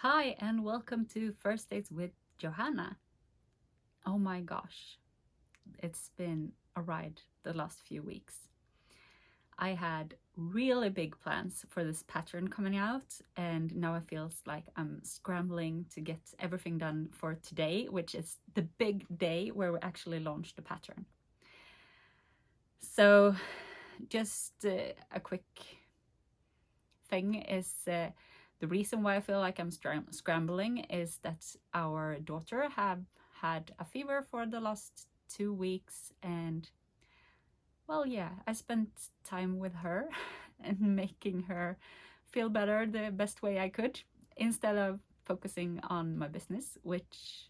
Hi and welcome to First Dates with Johanna. Oh my gosh, it's been a ride the last few weeks. I had really big plans for this pattern coming out, and now it feels like I'm scrambling to get everything done for today, which is the big day where we actually launch the pattern. So just a quick thing is the reason why I feel like I'm scrambling is that our daughter have had a fever for the last 2 weeks, and well, yeah, I spent time with her and making her feel better the best way I could instead of focusing on my business, which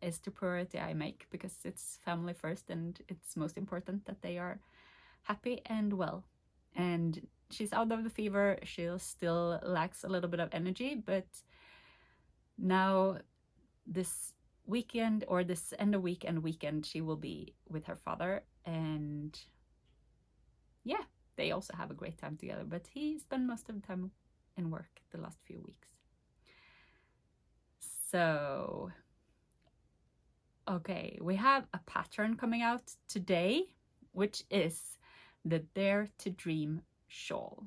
is the priority I make because it's family first and it's most important that they are happy and well. And she's out of the fever. She still lacks a little bit of energy, but now this weekend or this end of weekend she will be with her father, and yeah, they also have a great time together, but he spent most of the time in work the last few weeks. So okay, we have a pattern coming out today, which is the Dare to Dream shawl.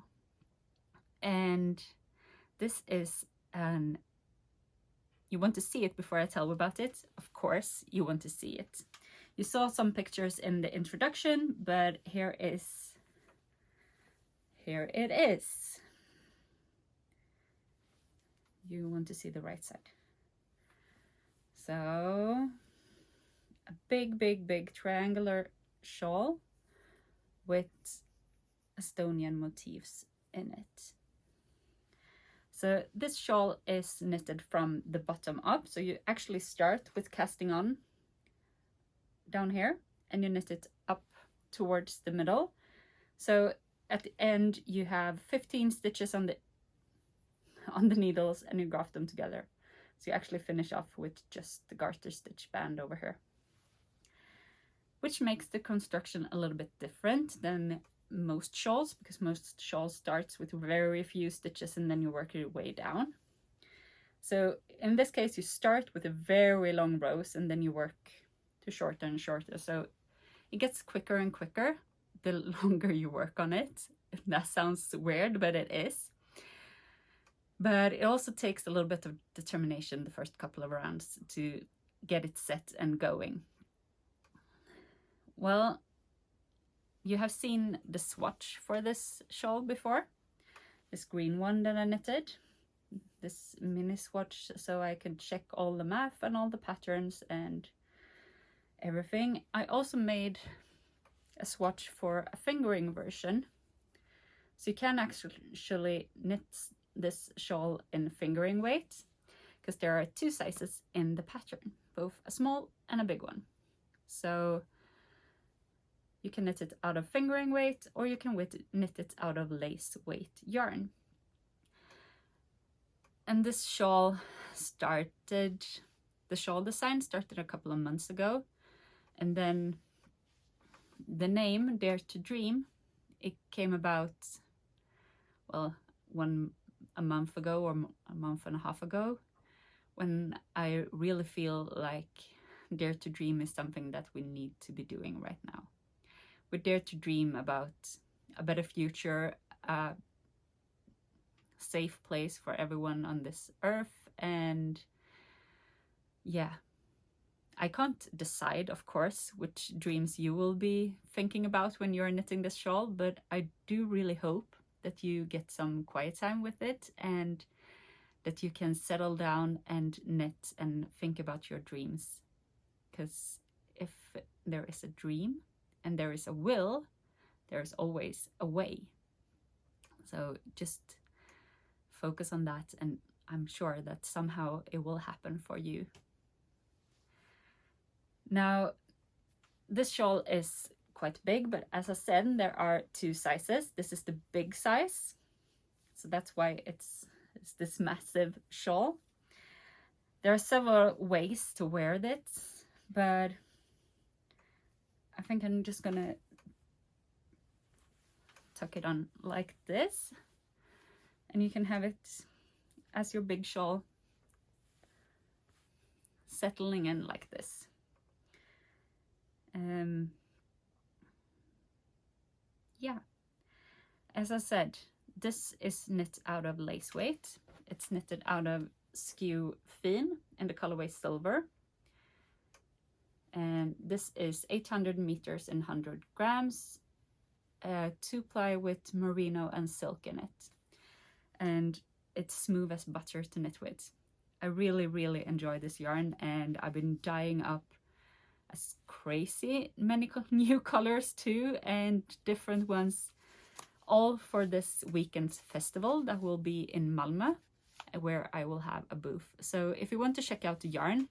And this is an, you want to see it before I tell you about it? Of course, you want to see it. You saw some pictures in the introduction, but here it is. You want to see the right side. So, a big triangular shawl with Estonian motifs in it. So this shawl is knitted from the bottom up. So you actually start with casting on down here and you knit it up towards the middle. So at the end you have 15 stitches on the needles and you graft them together. So you actually finish off with just the garter stitch band over here, which makes the construction a little bit different than most shawls, because most shawls starts with very few stitches and then you work your way down. So in this case you start with a very long rows and then you work to shorter and shorter, so it gets quicker and quicker the longer you work on it. That sounds weird, but it is. But it also takes a little bit of determination the first couple of rounds to get it set and going. Well, you have seen the swatch for this shawl before, this green one that I knitted, this mini swatch, so I could check all the math and all the patterns and everything. I also made a swatch for a fingering version, so you can actually knit this shawl in fingering weight, because there are 2 sizes in the pattern, both a small and a big one. So you can knit it out of fingering weight or you can knit it out of lace weight yarn. And this shawl started, the shawl design started a couple of months ago, and then the name Dare to Dream, it came about, well, a month ago or a month and a half ago, when I really feel like Dare to Dream is something that we need to be doing right now. We dare to dream about a better future, a safe place for everyone on this earth. And yeah, I can't decide, of course, which dreams you will be thinking about when you're knitting this shawl, but I do really hope that you get some quiet time with it and that you can settle down and knit and think about your dreams. Because if there is a dream and there is a will, there's always a way. So just focus on that, and I'm sure that somehow it will happen for you. Now, this shawl is quite big, but as I said, there are 2 sizes. This is the big size, so that's why it's this massive shawl. There are several ways to wear this, but I think I'm just gonna tuck it on like this, and you can have it as your big shawl, settling in like this. Yeah, as I said, this is knit out of lace weight. It's knitted out of SKeW Fin in the colorway silver. And this is 800 meters in 100 grams, 2-ply with merino and silk in it. And it's smooth as butter to knit with. I really, really enjoy this yarn, and I've been dyeing up as crazy many new colors too, and different ones, all for this weekend's festival that will be in Malmö, where I will have a booth. So if you want to check out the yarn,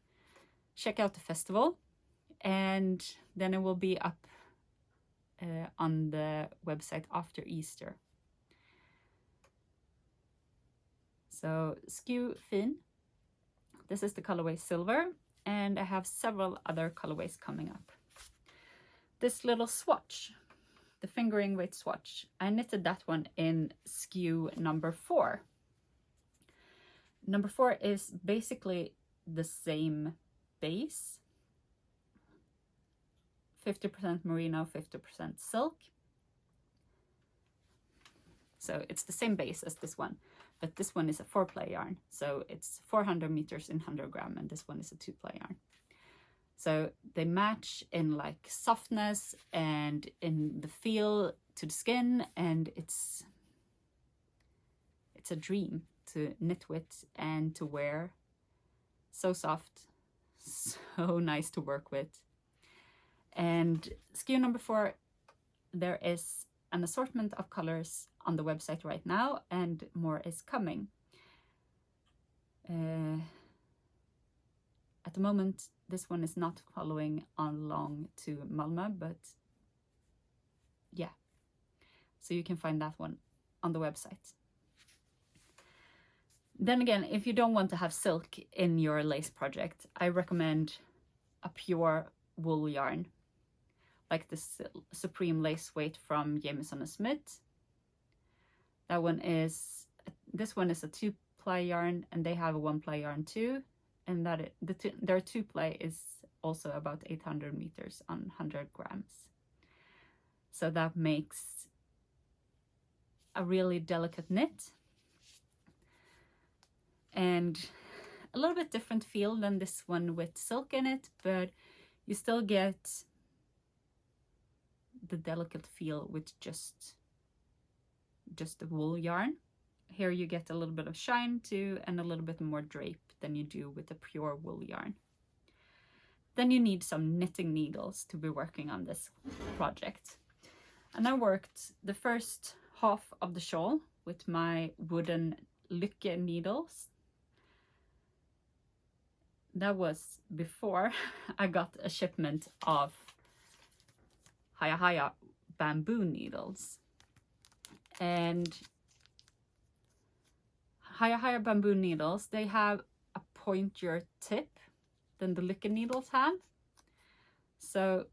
check out the festival, and then it will be up on the website after Easter. So SKeW Fin, this is the colorway silver, and I have several other colorways coming up. This little swatch, the fingering weight swatch, I knitted that one in SKeW number 4. Number 4 is basically the same base, 50% merino, 50% silk. So it's the same base as this one, but this one is a 4-ply yarn. So it's 400 meters in 100 gram, and this one is a 2-ply yarn. So they match in like softness and in the feel to the skin, and it's a dream to knit with and to wear. So soft, so nice to work with. And SKeW number 4, there is an assortment of colors on the website right now, and more is coming. At the moment, this one is not following on long to Malmö, but yeah, so you can find that one on the website. Then again, if you don't want to have silk in your lace project, I recommend a pure wool yarn, like this Supreme Lace Weight from Jameson & Smith. This one is a 2-ply yarn, and they have a 1-ply yarn too, and their 2-ply is also about 800 meters on 100 grams. So that makes a really delicate knit, and a little bit different feel than this one with silk in it, but you still get the delicate feel with just the wool yarn. Here you get a little bit of shine too, and a little bit more drape than you do with the pure wool yarn. Then you need some knitting needles to be working on this project. And I worked the first half of the shawl with my wooden Lykke needles. That was before I got a shipment of Johanna bamboo needles. And Johanna bamboo needles, they have a pointier tip than the Lykke needles have. So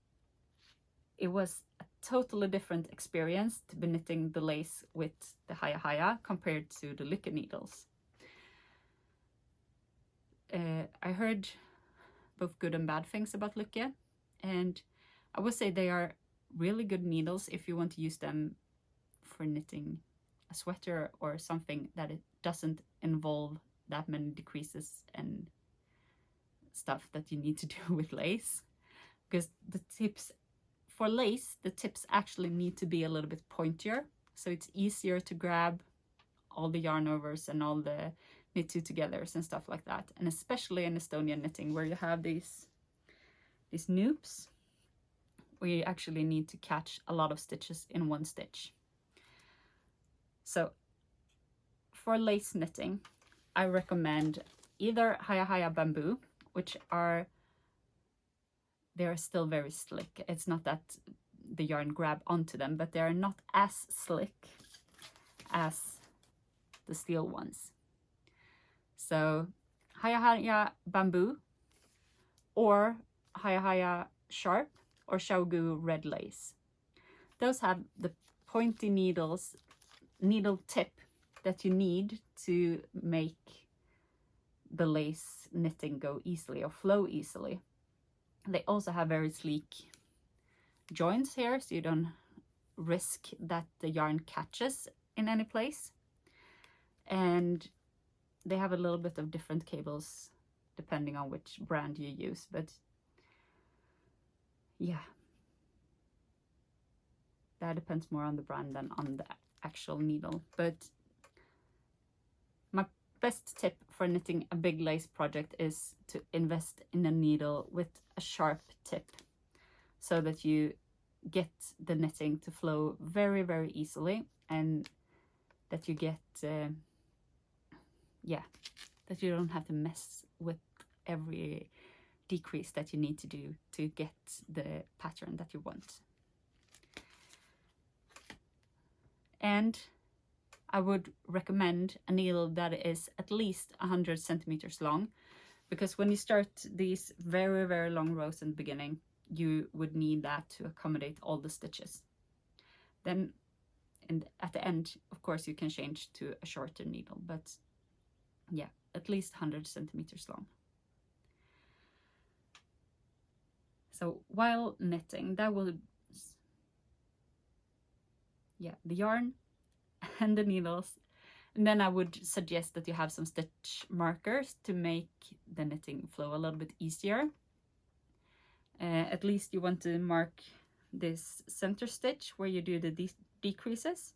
it was a totally different experience to be knitting the lace with the Johanna compared to the Lykke needles. I heard both good and bad things about Lykke, and I would say they are really good needles if you want to use them for knitting a sweater or something that it doesn't involve that many decreases and stuff that you need to do with lace. Because the tips for lace, the tips actually need to be a little bit pointier, so it's easier to grab all the yarn overs and all the knit two togethers and stuff like that. And especially in Estonian knitting, where you have these noops, where you actually need to catch a lot of stitches in one stitch. So for lace knitting, I recommend either Johanna bamboo, which they're still very slick. It's not that the yarn grab onto them, but they're not as slick as the steel ones. So Johanna bamboo or Johanna sharp or SKeW red lace. Those have the pointy needle tip that you need to make the lace knitting go easily or flow easily. They also have very sleek joints here, so you don't risk that the yarn catches in any place. And they have a little bit of different cables depending on which brand you use, but yeah, that depends more on the brand than on the actual needle. But my best tip for knitting a big lace project is to invest in a needle with a sharp tip, so that you get the knitting to flow very, very easily, and that you get that you don't have to mess with every decrease that you need to do to get the pattern that you want. And I would recommend a needle that is at least 100 centimeters long, because when you start these very, very long rows in the beginning, you would need that to accommodate all the stitches. Then at the end, of course, you can change to a shorter needle, but yeah, at least 100 centimeters long. So while knitting, that will, the yarn and the needles. And then I would suggest that you have some stitch markers to make the knitting flow a little bit easier. At least you want to mark this center stitch where you do the decreases.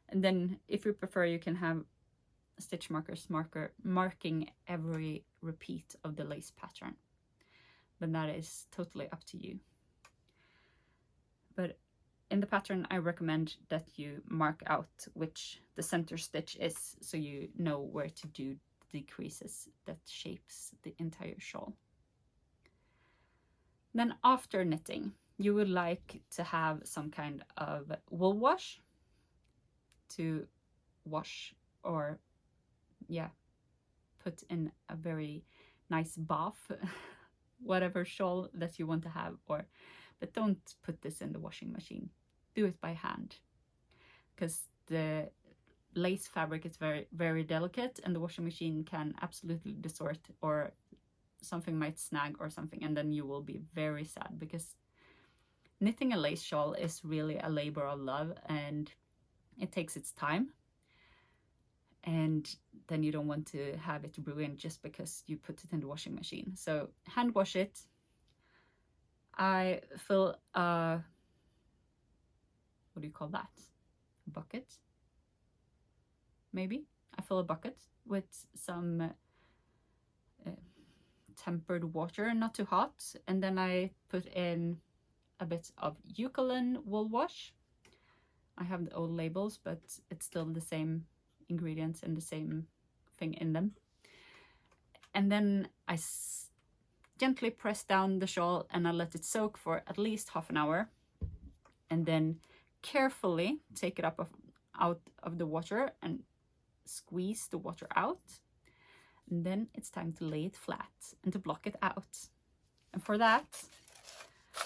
And then if you prefer, you can have stitch markers marking every repeat of the lace pattern. But that is totally up to you. But in the pattern, I recommend that you mark out which the center stitch is, so you know where to do the decreases that shapes the entire shawl. Then after knitting, you would like to have some kind of wool wash to wash or put in a very nice bath, whatever shawl that you want to have, but don't put this in the washing machine. Do it by hand, because the lace fabric is very, very delicate, and the washing machine can absolutely distort, or something might snag or something, and then you will be very sad, because knitting a lace shawl is really a labor of love, and it takes its time. And then you don't want to have it ruined just because you put it in the washing machine. So hand wash it. I fill a, what do you call that? A bucket? Maybe? I fill a bucket with some tempered water, not too hot. And then I put in a bit of Eucalyptus wool wash. I have the old labels, but it's still the same ingredients and the same thing in them. And then I gently press down the shawl and I let it soak for at least half an hour, and then carefully take it up out of the water and squeeze the water out. And then it's time to lay it flat and to block it out. And for that,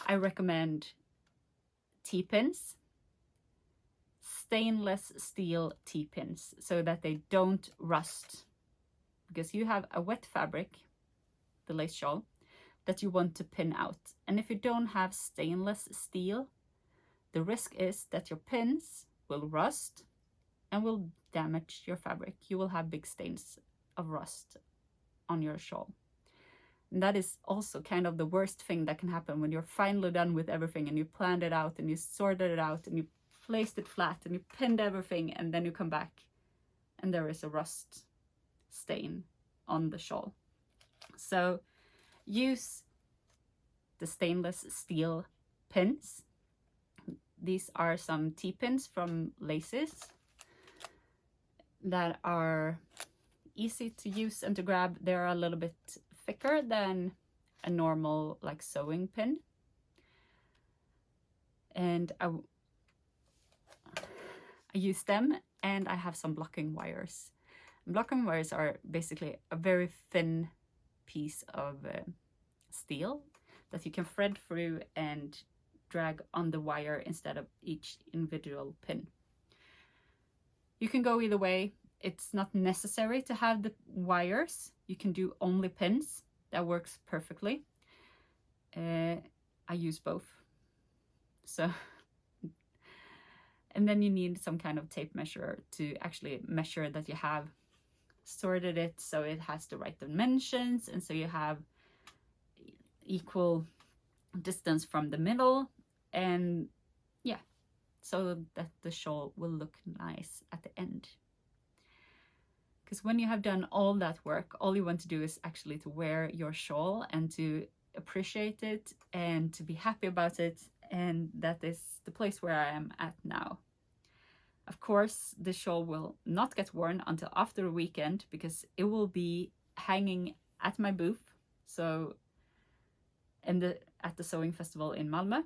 I recommend T-pins, stainless steel T-pins, so that they don't rust, because you have a wet fabric, the lace shawl, that you want to pin out. And if you don't have stainless steel, the risk is that your pins will rust and will damage your fabric. You will have big stains of rust on your shawl. And that is also kind of the worst thing that can happen when you're finally done with everything, and you planned it out and you sorted it out and you placed it flat and you pinned everything, and then you come back and there is a rust stain on the shawl. So use the stainless steel pins. These are some T-pins from Laces that are easy to use and to grab. They're a little bit thicker than a normal like sewing pin. And I use them, and I have some blocking wires. Blocking wires are basically a very thin piece of steel that you can thread through and drag on the wire instead of each individual pin. You can go either way. It's not necessary to have the wires. You can do only pins. That works perfectly. I use both. So, and then you need some kind of tape measure to actually measure that you have sorted it so it has the right dimensions, and so you have equal distance from the middle, and yeah, so that the shawl will look nice at the end. Because when you have done all that work, all you want to do is actually to wear your shawl and to appreciate it and to be happy about it, and that is the place where I am at now. Of course, the shawl will not get worn until after a weekend because it will be hanging at my booth, so at the sewing festival in Malmö.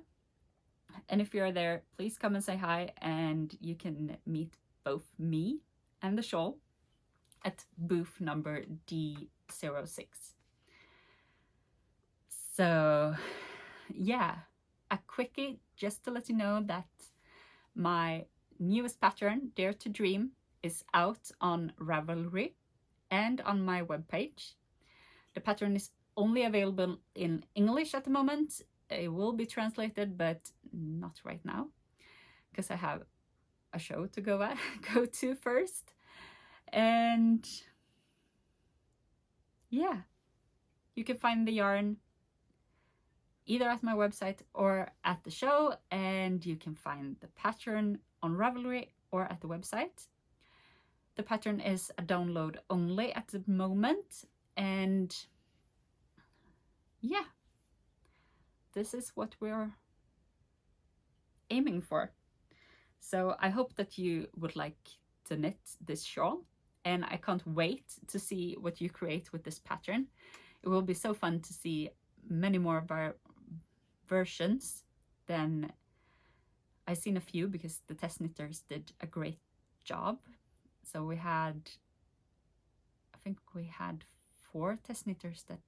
And if you're there, please come and say hi, and you can meet both me and the shawl at booth number D06. So yeah, a quickie just to let you know that my newest pattern, Dare to Dream, is out on Ravelry and on my webpage. The pattern is only available in English at the moment. It will be translated, but not right now, because I have a show to go to first. And yeah, you can find the yarn either at my website or at the show, and you can find the pattern on Ravelry or at the website. The pattern is a download only at the moment, and yeah, this is what we're aiming for. So I hope that you would like to knit this shawl, and I can't wait to see what you create with this pattern. It will be so fun to see many more versions than I've seen a few, because the test knitters did a great job. So we had, I think we had 4 test knitters that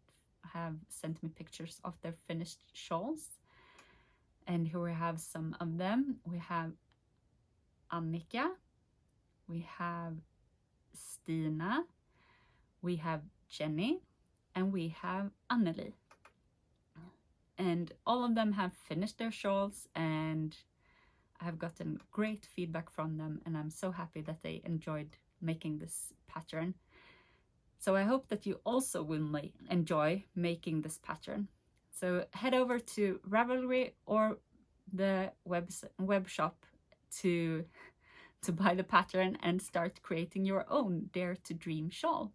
have sent me pictures of their finished shawls, and here we have some of them. We have Annika, we have Stina, we have Jenny, and we have Anneli. And all of them have finished their shawls, and I have gotten great feedback from them, and I'm so happy that they enjoyed making this pattern. So I hope that you also will enjoy making this pattern. So head over to Ravelry or the web shop to buy the pattern and start creating your own Dare to Dream shawl.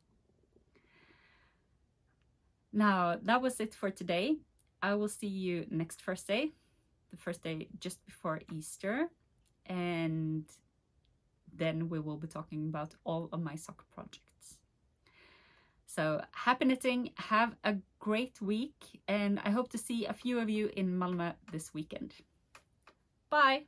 Now, that was it for today. I will see you next Thursday, the first day just before Easter, and then we will be talking about all of my sock projects. So happy knitting, have a great week, and I hope to see a few of you in Malmö this weekend. Bye!